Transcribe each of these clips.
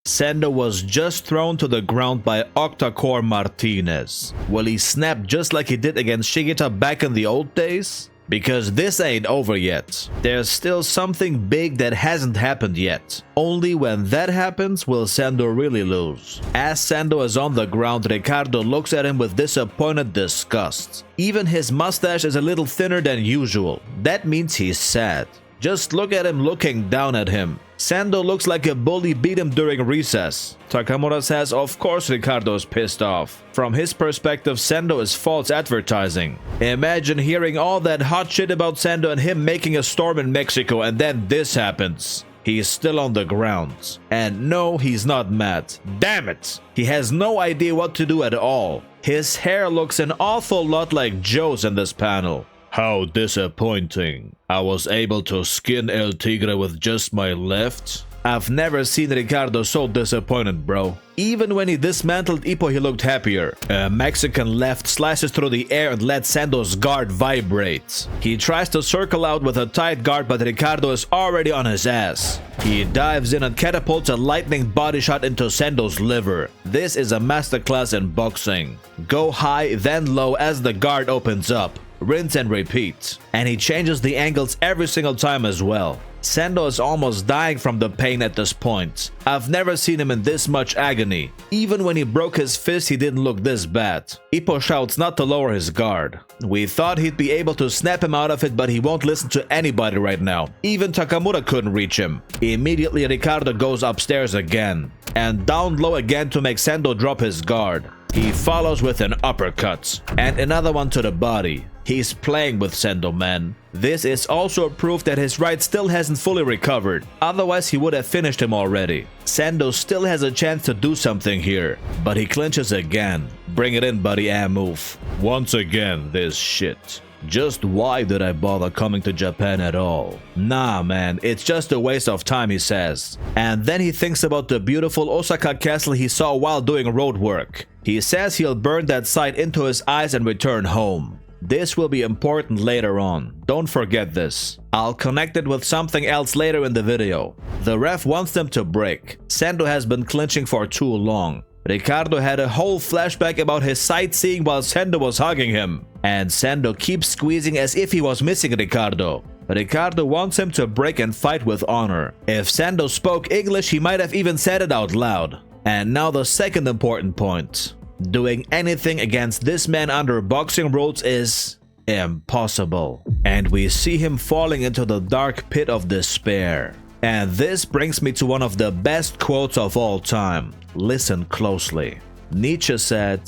Sendo was just thrown to the ground by Octacore Martinez. Will he snap just like he did against Shigeta back in the old days? Because this ain't over yet. There's still something big that hasn't happened yet. Only when that happens will Sendo really lose. As Sendo is on the ground, Ricardo looks at him with disappointed disgust. Even his mustache is a little thinner than usual. That means he's sad. Just look at him looking down at him. Sendo looks like a bully beat him during recess. Takamura says of course Ricardo is pissed off. From his perspective, Sendo is false advertising. Imagine hearing all that hot shit about Sendo and him making a storm in Mexico, and then this happens. He is still on the ground. And no, he's not mad. Damn it! He has no idea what to do at all. His hair looks an awful lot like Joe's in this panel. How disappointing. I was able to skin El Tigre with just my left? I've never seen Ricardo so disappointed, bro. Even when he dismantled Ippo, he looked happier. A Mexican left slashes through the air and lets Sendo's guard vibrate. He tries to circle out with a tight guard, but Ricardo is already on his ass. He dives in and catapults a lightning body shot into Sendo's liver. This is a masterclass in boxing. Go high, then low as the guard opens up. Rinse and repeat. And he changes the angles every single time as well. Sendo is almost dying from the pain at this point. I've never seen him in this much agony. Even when he broke his fist, he didn't look this bad. Ippo shouts not to lower his guard. We thought he'd be able to snap him out of it, but he won't listen to anybody right now. Even Takamura couldn't reach him. Immediately, Ricardo goes upstairs again. And down low again to make Sendo drop his guard. He follows with an uppercut. And another one to the body. He's playing with Sendo, man. This is also proof that his right still hasn't fully recovered. Otherwise, he would have finished him already. Sendo still has a chance to do something here. But he clinches again. Bring it in, buddy, and move. Once again, this shit. Just why did I bother coming to Japan at all? Nah, man, it's just a waste of time, he says. And then he thinks about the beautiful Osaka castle he saw while doing road work. He says he'll burn that sight into his eyes and return home. This will be important later on. Don't forget this. I'll connect it with something else later in the video. The ref wants them to break. Sendo has been clinching for too long. Ricardo had a whole flashback about his sightseeing while Sendo was hugging him. And Sendo keeps squeezing as if he was missing Ricardo. Ricardo wants him to break and fight with honor. If Sendo spoke English, he might have even said it out loud. And now the second important point. Doing anything against this man under boxing rules is impossible. And we see him falling into the dark pit of despair. And this brings me to one of the best quotes of all time. Listen closely. Nietzsche said,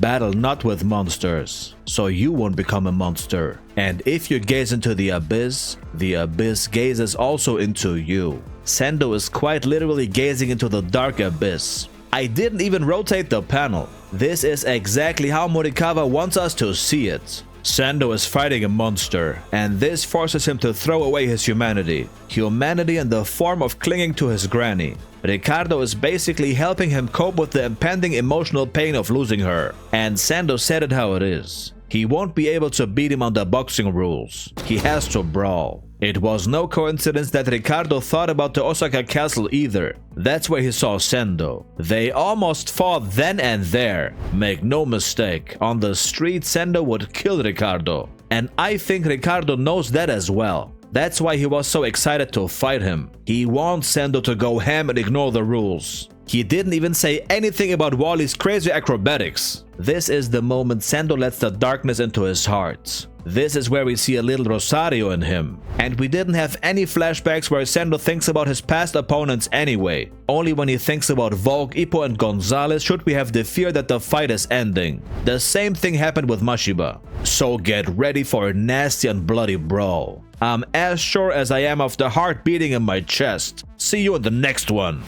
"Battle not with monsters, so you won't become a monster. And if you gaze into the abyss gazes also into you." Sendo is quite literally gazing into the dark abyss. I didn't even rotate the panel. This is exactly how Morikawa wants us to see it. Sendo is fighting a monster, and this forces him to throw away his humanity. Humanity in the form of clinging to his granny. Ricardo is basically helping him cope with the impending emotional pain of losing her. And Sendo said it how it is. He won't be able to beat him on the boxing rules. He has to brawl. It was no coincidence that Ricardo thought about the Osaka castle either. That's where he saw Sendo. They almost fought then and there. Make no mistake, on the street Sendo would kill Ricardo. And I think Ricardo knows that as well. That's why he was so excited to fight him. He wants Sendo to go ham and ignore the rules. He didn't even say anything about Wally's crazy acrobatics. This is the moment Sendo lets the darkness into his heart. This is where we see a little Rosario in him. And we didn't have any flashbacks where Sendo thinks about his past opponents anyway. Only when he thinks about Volk, Ippo and Gonzalez should we have the fear that the fight is ending. The same thing happened with Mashiba. So get ready for a nasty and bloody brawl. I'm as sure as I am of the heart beating in my chest. See you in the next one.